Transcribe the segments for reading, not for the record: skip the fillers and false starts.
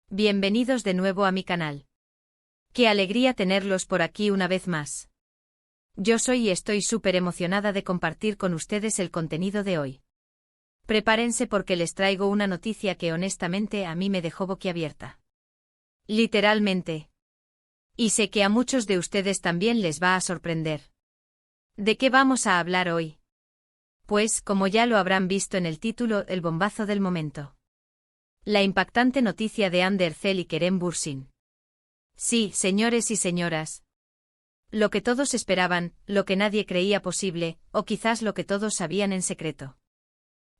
Bienvenidos de nuevo a mi canal. Qué alegría tenerlos por aquí una vez más. Yo soy y estoy súper emocionada de compartir con ustedes el contenido de hoy. Prepárense porque les traigo una noticia que honestamente a mí me dejó boquiabierta. Literalmente. Y sé que a muchos de ustedes también les va a sorprender. ¿De qué vamos a hablar hoy? Pues, como ya lo habrán visto en el título, el bombazo del momento. La impactante noticia de Hande Erçel y Kerem Bürsin. Sí, señores y señoras. Lo que todos esperaban, lo que nadie creía posible, o quizás lo que todos sabían en secreto.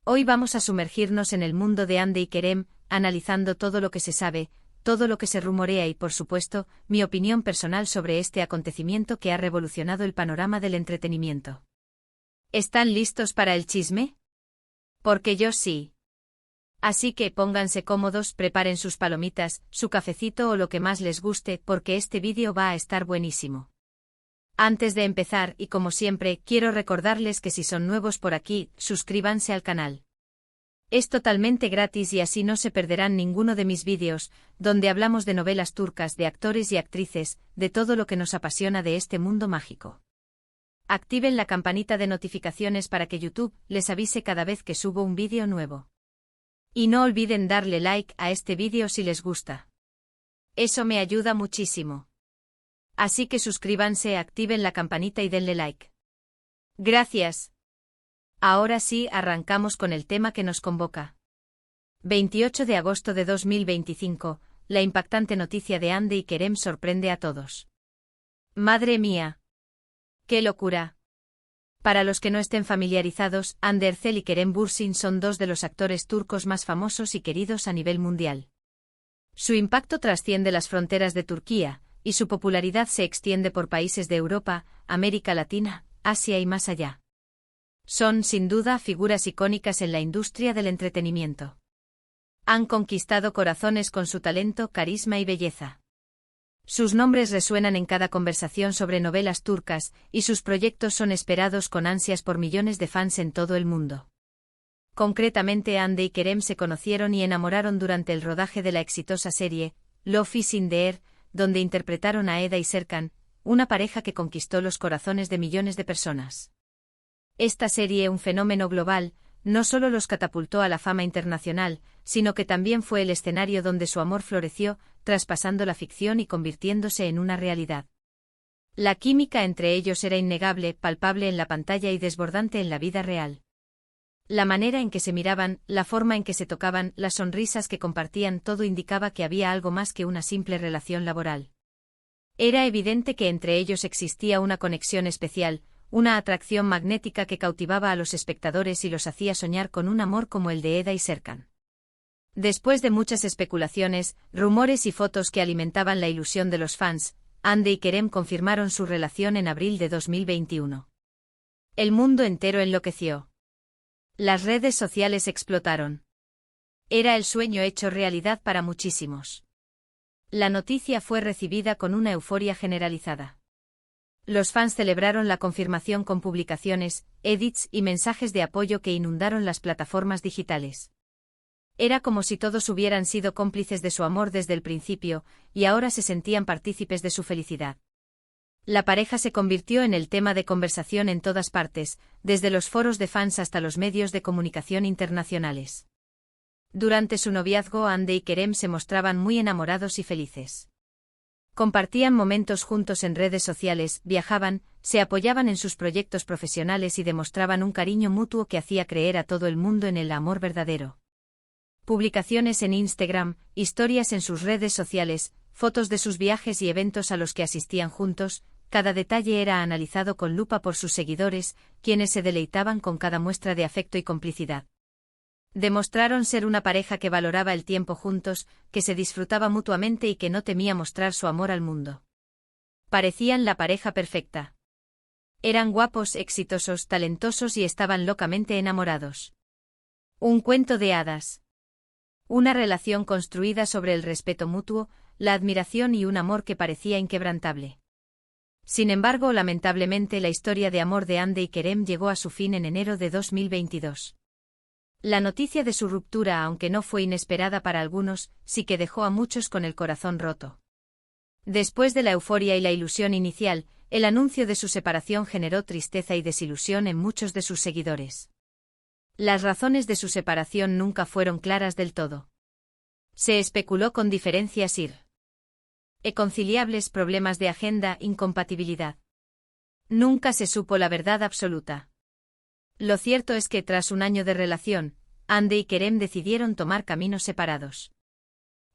Hoy vamos a sumergirnos en el mundo de Hande y Kerem, analizando todo lo que se sabe, todo lo que se rumorea y, por supuesto, mi opinión personal sobre este acontecimiento que ha revolucionado el panorama del entretenimiento. ¿Están listos para el chisme? Porque yo sí. Así que pónganse cómodos, preparen sus palomitas, su cafecito o lo que más les guste, porque este vídeo va a estar buenísimo. Antes de empezar, y como siempre, quiero recordarles que si son nuevos por aquí, suscríbanse al canal. Es totalmente gratis y así no se perderán ninguno de mis vídeos, donde hablamos de novelas turcas, de actores y actrices, de todo lo que nos apasiona de este mundo mágico. Activen la campanita de notificaciones para que YouTube les avise cada vez que subo un vídeo nuevo. Y no olviden darle like a este vídeo si les gusta. Eso me ayuda muchísimo. Así que suscríbanse, activen la campanita y denle like. Gracias. Ahora sí, arrancamos con el tema que nos convoca. 28 de agosto de 2025, la impactante noticia de Hande y Kerem sorprende a todos. ¡Madre mía! ¡Qué locura! Para los que no estén familiarizados, Hande Erçel y Kerem Bürsin son dos de los actores turcos más famosos y queridos a nivel mundial. Su impacto trasciende las fronteras de Turquía, y su popularidad se extiende por países de Europa, América Latina, Asia y más allá. Son, sin duda, figuras icónicas en la industria del entretenimiento. Han conquistado corazones con su talento, carisma y belleza. Sus nombres resuenan en cada conversación sobre novelas turcas, y sus proyectos son esperados con ansias por millones de fans en todo el mundo. Concretamente, Hande y Kerem se conocieron y enamoraron durante el rodaje de la exitosa serie, Love is in the Air, donde interpretaron a Eda y Serkan, una pareja que conquistó los corazones de millones de personas. Esta serie, un fenómeno global, no solo los catapultó a la fama internacional, sino que también fue el escenario donde su amor floreció, traspasando la ficción y convirtiéndose en una realidad. La química entre ellos era innegable, palpable en la pantalla y desbordante en la vida real. La manera en que se miraban, la forma en que se tocaban, las sonrisas que compartían, todo indicaba que había algo más que una simple relación laboral. Era evidente que entre ellos existía una conexión especial, una atracción magnética que cautivaba a los espectadores y los hacía soñar con un amor como el de Eda y Serkan. Después de muchas especulaciones, rumores y fotos que alimentaban la ilusión de los fans, Hande y Kerem confirmaron su relación en abril de 2021. El mundo entero enloqueció. Las redes sociales explotaron. Era el sueño hecho realidad para muchísimos. La noticia fue recibida con una euforia generalizada. Los fans celebraron la confirmación con publicaciones, edits y mensajes de apoyo que inundaron las plataformas digitales. Era como si todos hubieran sido cómplices de su amor desde el principio, y ahora se sentían partícipes de su felicidad. La pareja se convirtió en el tema de conversación en todas partes, desde los foros de fans hasta los medios de comunicación internacionales. Durante su noviazgo, Hande y Kerem se mostraban muy enamorados y felices. Compartían momentos juntos en redes sociales, viajaban, se apoyaban en sus proyectos profesionales y demostraban un cariño mutuo que hacía creer a todo el mundo en el amor verdadero. Publicaciones en Instagram, historias en sus redes sociales, fotos de sus viajes y eventos a los que asistían juntos, cada detalle era analizado con lupa por sus seguidores, quienes se deleitaban con cada muestra de afecto y complicidad. Demostraron ser una pareja que valoraba el tiempo juntos, que se disfrutaba mutuamente y que no temía mostrar su amor al mundo. Parecían la pareja perfecta. Eran guapos, exitosos, talentosos y estaban locamente enamorados. Un cuento de hadas. Una relación construida sobre el respeto mutuo, la admiración y un amor que parecía inquebrantable. Sin embargo, lamentablemente la historia de amor de Hande y Kerem llegó a su fin en enero de 2022. La noticia de su ruptura, aunque no fue inesperada para algunos, sí que dejó a muchos con el corazón roto. Después de la euforia y la ilusión inicial, el anuncio de su separación generó tristeza y desilusión en muchos de sus seguidores. Las razones de su separación nunca fueron claras del todo. Se especuló con diferencias irreconciliables, problemas de agenda, incompatibilidad. Nunca se supo la verdad absoluta. Lo cierto es que tras un año de relación, Hande y Kerem decidieron tomar caminos separados.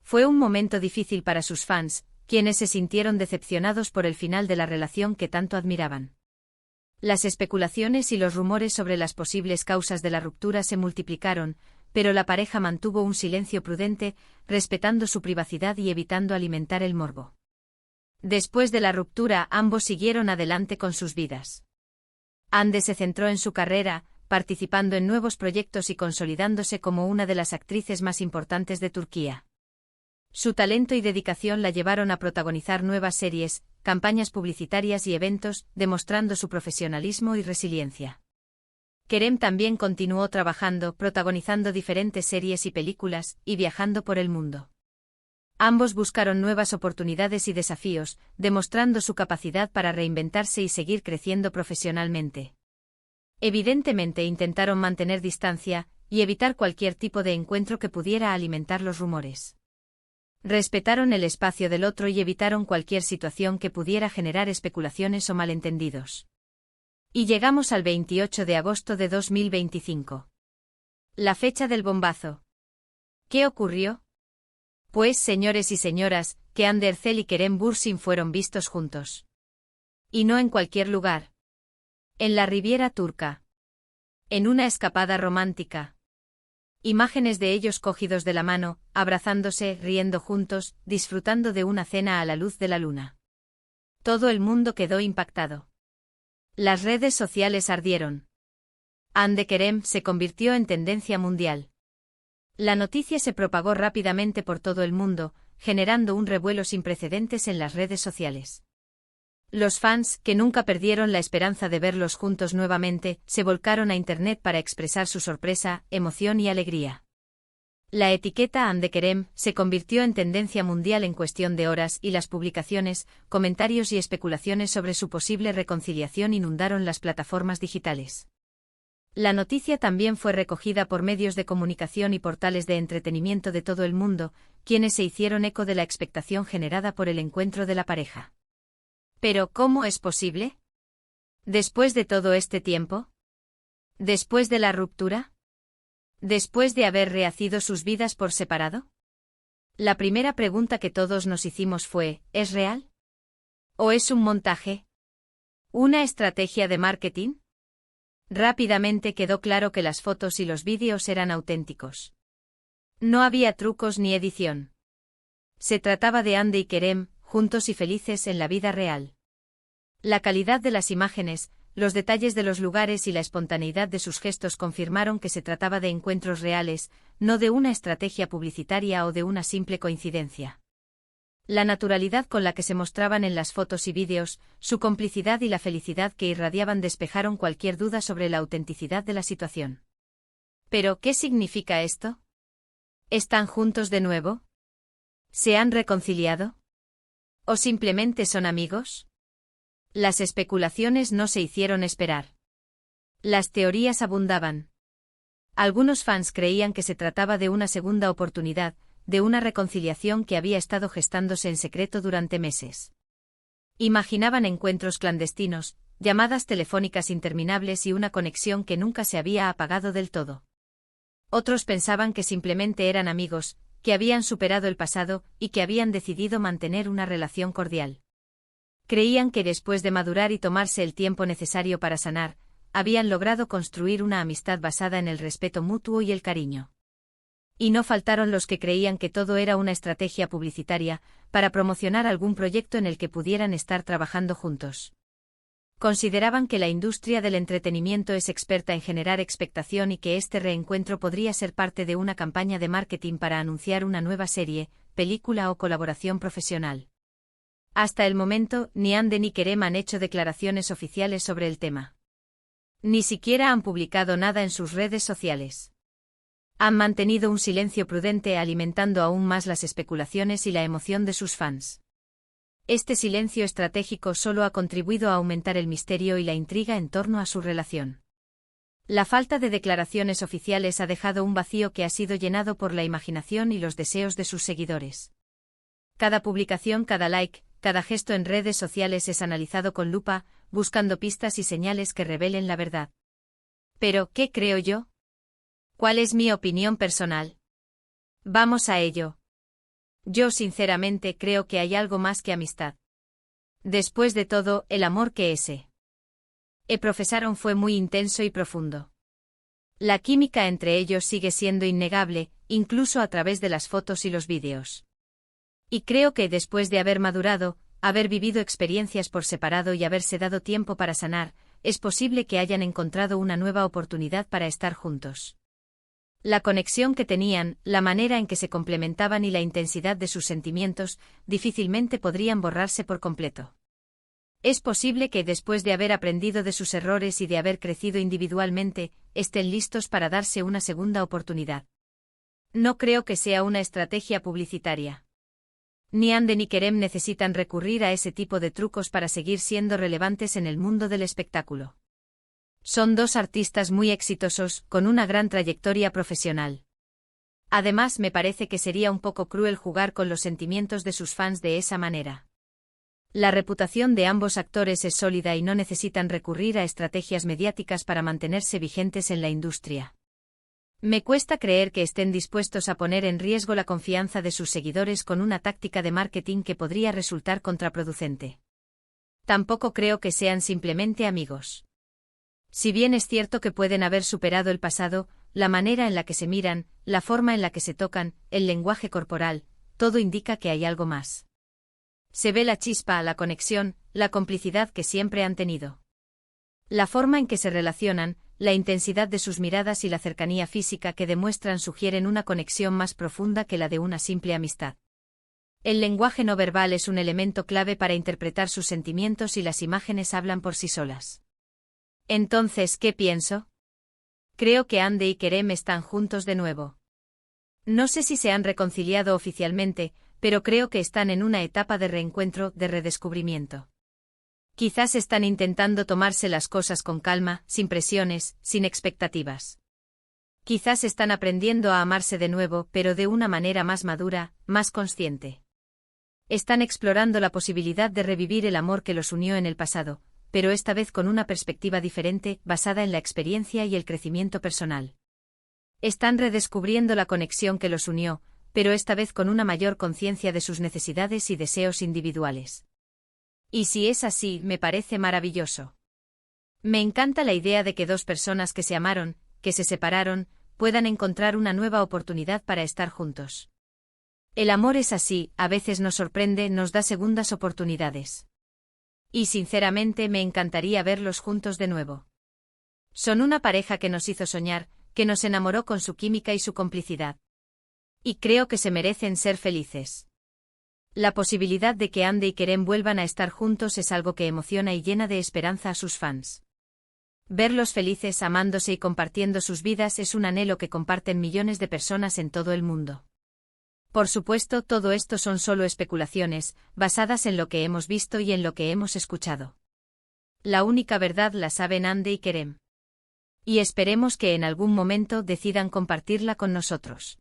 Fue un momento difícil para sus fans, quienes se sintieron decepcionados por el final de la relación que tanto admiraban. Las especulaciones y los rumores sobre las posibles causas de la ruptura se multiplicaron, pero la pareja mantuvo un silencio prudente, respetando su privacidad y evitando alimentar el morbo. Después de la ruptura, ambos siguieron adelante con sus vidas. Hande se centró en su carrera, participando en nuevos proyectos y consolidándose como una de las actrices más importantes de Turquía. Su talento y dedicación la llevaron a protagonizar nuevas series, campañas publicitarias y eventos, demostrando su profesionalismo y resiliencia. Kerem también continuó trabajando, protagonizando diferentes series y películas, y viajando por el mundo. Ambos buscaron nuevas oportunidades y desafíos, demostrando su capacidad para reinventarse y seguir creciendo profesionalmente. Evidentemente intentaron mantener distancia y evitar cualquier tipo de encuentro que pudiera alimentar los rumores. Respetaron el espacio del otro y evitaron cualquier situación que pudiera generar especulaciones o malentendidos. Y llegamos al 28 de agosto de 2025. La fecha del bombazo. ¿Qué ocurrió? Pues, señores y señoras, que Hande Erçel y Kerem Bürsin fueron vistos juntos. Y no en cualquier lugar. En la Riviera turca. En una escapada romántica. Imágenes de ellos cogidos de la mano, abrazándose, riendo juntos, disfrutando de una cena a la luz de la luna. Todo el mundo quedó impactado. Las redes sociales ardieron. Hande Kerem se convirtió en tendencia mundial. La noticia se propagó rápidamente por todo el mundo, generando un revuelo sin precedentes en las redes sociales. Los fans, que nunca perdieron la esperanza de verlos juntos nuevamente, se volcaron a Internet para expresar su sorpresa, emoción y alegría. La etiqueta Hande Kerem se convirtió en tendencia mundial en cuestión de horas y las publicaciones, comentarios y especulaciones sobre su posible reconciliación inundaron las plataformas digitales. La noticia también fue recogida por medios de comunicación y portales de entretenimiento de todo el mundo, quienes se hicieron eco de la expectación generada por el encuentro de la pareja. ¿Pero cómo es posible? ¿Después de todo este tiempo? ¿Después de la ruptura? ¿Después de haber rehacido sus vidas por separado? La primera pregunta que todos nos hicimos fue, ¿es real? ¿O es un montaje? ¿Una estrategia de marketing? Rápidamente quedó claro que las fotos y los vídeos eran auténticos. No había trucos ni edición. Se trataba de Hande y Kerem, juntos y felices en la vida real. La calidad de las imágenes, los detalles de los lugares y la espontaneidad de sus gestos confirmaron que se trataba de encuentros reales, no de una estrategia publicitaria o de una simple coincidencia. La naturalidad con la que se mostraban en las fotos y vídeos, su complicidad y la felicidad que irradiaban despejaron cualquier duda sobre la autenticidad de la situación. ¿Pero qué significa esto? ¿Están juntos de nuevo? ¿Se han reconciliado? ¿O simplemente son amigos? Las especulaciones no se hicieron esperar. Las teorías abundaban. Algunos fans creían que se trataba de una segunda oportunidad, de una reconciliación que había estado gestándose en secreto durante meses. Imaginaban encuentros clandestinos, llamadas telefónicas interminables y una conexión que nunca se había apagado del todo. Otros pensaban que simplemente eran amigos, que habían superado el pasado y que habían decidido mantener una relación cordial. Creían que después de madurar y tomarse el tiempo necesario para sanar, habían logrado construir una amistad basada en el respeto mutuo y el cariño. Y no faltaron los que creían que todo era una estrategia publicitaria, para promocionar algún proyecto en el que pudieran estar trabajando juntos. Consideraban que la industria del entretenimiento es experta en generar expectación y que este reencuentro podría ser parte de una campaña de marketing para anunciar una nueva serie, película o colaboración profesional. Hasta el momento, ni Hande ni Kerem han hecho declaraciones oficiales sobre el tema. Ni siquiera han publicado nada en sus redes sociales. Han mantenido un silencio prudente, alimentando aún más las especulaciones y la emoción de sus fans. Este silencio estratégico solo ha contribuido a aumentar el misterio y la intriga en torno a su relación. La falta de declaraciones oficiales ha dejado un vacío que ha sido llenado por la imaginación y los deseos de sus seguidores. Cada publicación, cada like, cada gesto en redes sociales es analizado con lupa, buscando pistas y señales que revelen la verdad. Pero, ¿qué creo yo? ¿Cuál es mi opinión personal? Vamos a ello. Yo sinceramente creo que hay algo más que amistad. Después de todo, el amor que profesaron fue muy intenso y profundo. La química entre ellos sigue siendo innegable, incluso a través de las fotos y los vídeos. Y creo que después de haber madurado, haber vivido experiencias por separado y haberse dado tiempo para sanar, es posible que hayan encontrado una nueva oportunidad para estar juntos. La conexión que tenían, la manera en que se complementaban y la intensidad de sus sentimientos, difícilmente podrían borrarse por completo. Es posible que después de haber aprendido de sus errores y de haber crecido individualmente, estén listos para darse una segunda oportunidad. No creo que sea una estrategia publicitaria. Ni Hande ni Kerem necesitan recurrir a ese tipo de trucos para seguir siendo relevantes en el mundo del espectáculo. Son dos artistas muy exitosos, con una gran trayectoria profesional. Además, me parece que sería un poco cruel jugar con los sentimientos de sus fans de esa manera. La reputación de ambos actores es sólida y no necesitan recurrir a estrategias mediáticas para mantenerse vigentes en la industria. Me cuesta creer que estén dispuestos a poner en riesgo la confianza de sus seguidores con una táctica de marketing que podría resultar contraproducente. Tampoco creo que sean simplemente amigos. Si bien es cierto que pueden haber superado el pasado, la manera en la que se miran, la forma en la que se tocan, el lenguaje corporal, todo indica que hay algo más. Se ve la chispa, la conexión, la complicidad que siempre han tenido. La forma en que se relacionan, la intensidad de sus miradas y la cercanía física que demuestran sugieren una conexión más profunda que la de una simple amistad. El lenguaje no verbal es un elemento clave para interpretar sus sentimientos y las imágenes hablan por sí solas. Entonces, ¿qué pienso? Creo que Hande y Kerem están juntos de nuevo. No sé si se han reconciliado oficialmente, pero creo que están en una etapa de reencuentro, de redescubrimiento. Quizás están intentando tomarse las cosas con calma, sin presiones, sin expectativas. Quizás están aprendiendo a amarse de nuevo, pero de una manera más madura, más consciente. Están explorando la posibilidad de revivir el amor que los unió en el pasado, pero esta vez con una perspectiva diferente, basada en la experiencia y el crecimiento personal. Están redescubriendo la conexión que los unió, pero esta vez con una mayor conciencia de sus necesidades y deseos individuales. Y si es así, me parece maravilloso. Me encanta la idea de que dos personas que se amaron, que se separaron, puedan encontrar una nueva oportunidad para estar juntos. El amor es así, a veces nos sorprende, nos da segundas oportunidades. Y sinceramente me encantaría verlos juntos de nuevo. Son una pareja que nos hizo soñar, que nos enamoró con su química y su complicidad. Y creo que se merecen ser felices. La posibilidad de que Hande y Kerem vuelvan a estar juntos es algo que emociona y llena de esperanza a sus fans. Verlos felices, amándose y compartiendo sus vidas es un anhelo que comparten millones de personas en todo el mundo. Por supuesto, todo esto son solo especulaciones, basadas en lo que hemos visto y en lo que hemos escuchado. La única verdad la saben Hande y Kerem. Y esperemos que en algún momento decidan compartirla con nosotros.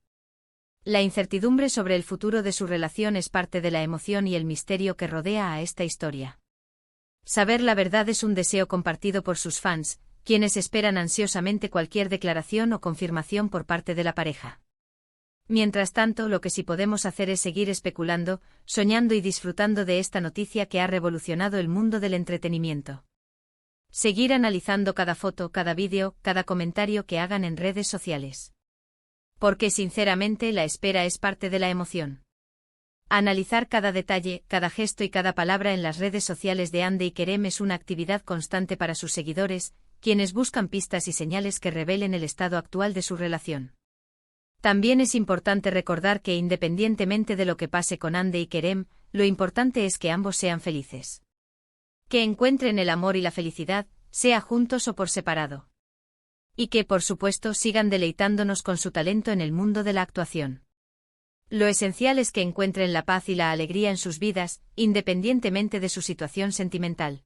La incertidumbre sobre el futuro de su relación es parte de la emoción y el misterio que rodea a esta historia. Saber la verdad es un deseo compartido por sus fans, quienes esperan ansiosamente cualquier declaración o confirmación por parte de la pareja. Mientras tanto, lo que sí podemos hacer es seguir especulando, soñando y disfrutando de esta noticia que ha revolucionado el mundo del entretenimiento. Seguir analizando cada foto, cada vídeo, cada comentario que hagan en redes sociales. Porque sinceramente la espera es parte de la emoción. Analizar cada detalle, cada gesto y cada palabra en las redes sociales de Hande y Kerem es una actividad constante para sus seguidores, quienes buscan pistas y señales que revelen el estado actual de su relación. También es importante recordar que independientemente de lo que pase con Hande y Kerem, lo importante es que ambos sean felices. Que encuentren el amor y la felicidad, sea juntos o por separado. Y que, por supuesto, sigan deleitándonos con su talento en el mundo de la actuación. Lo esencial es que encuentren la paz y la alegría en sus vidas, independientemente de su situación sentimental.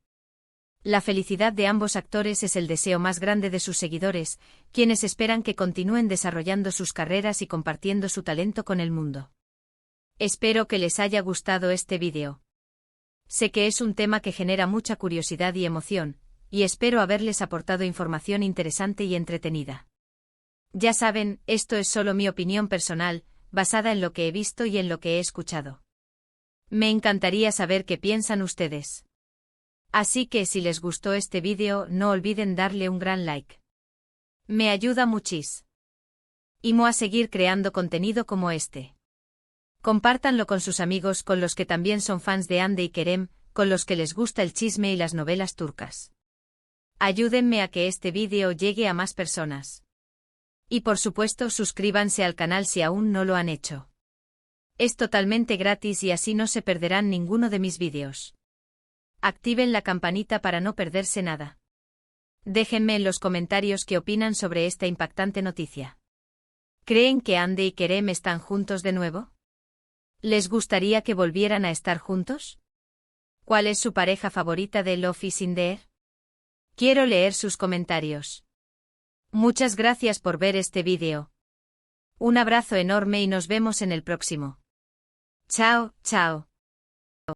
La felicidad de ambos actores es el deseo más grande de sus seguidores, quienes esperan que continúen desarrollando sus carreras y compartiendo su talento con el mundo. Espero que les haya gustado este vídeo. Sé que es un tema que genera mucha curiosidad y emoción, y espero haberles aportado información interesante y entretenida. Ya saben, esto es solo mi opinión personal, basada en lo que he visto y en lo que he escuchado. Me encantaría saber qué piensan ustedes. Así que si les gustó este vídeo, no olviden darle un gran like. Me ayuda muchísimo a seguir creando contenido como este. Compártanlo con sus amigos, con los que también son fans de Hande y Kerem, con los que les gusta el chisme y las novelas turcas. Ayúdenme a que este vídeo llegue a más personas. Y por supuesto, suscríbanse al canal si aún no lo han hecho. Es totalmente gratis y así no se perderán ninguno de mis vídeos. Activen la campanita para no perderse nada. Déjenme en los comentarios qué opinan sobre esta impactante noticia. ¿Creen que Hande y Kerem están juntos de nuevo? ¿Les gustaría que volvieran a estar juntos? ¿Cuál es su pareja favorita de Love is in the Air? Quiero leer sus comentarios. Muchas gracias por ver este vídeo. Un abrazo enorme y nos vemos en el próximo. Chao, chao.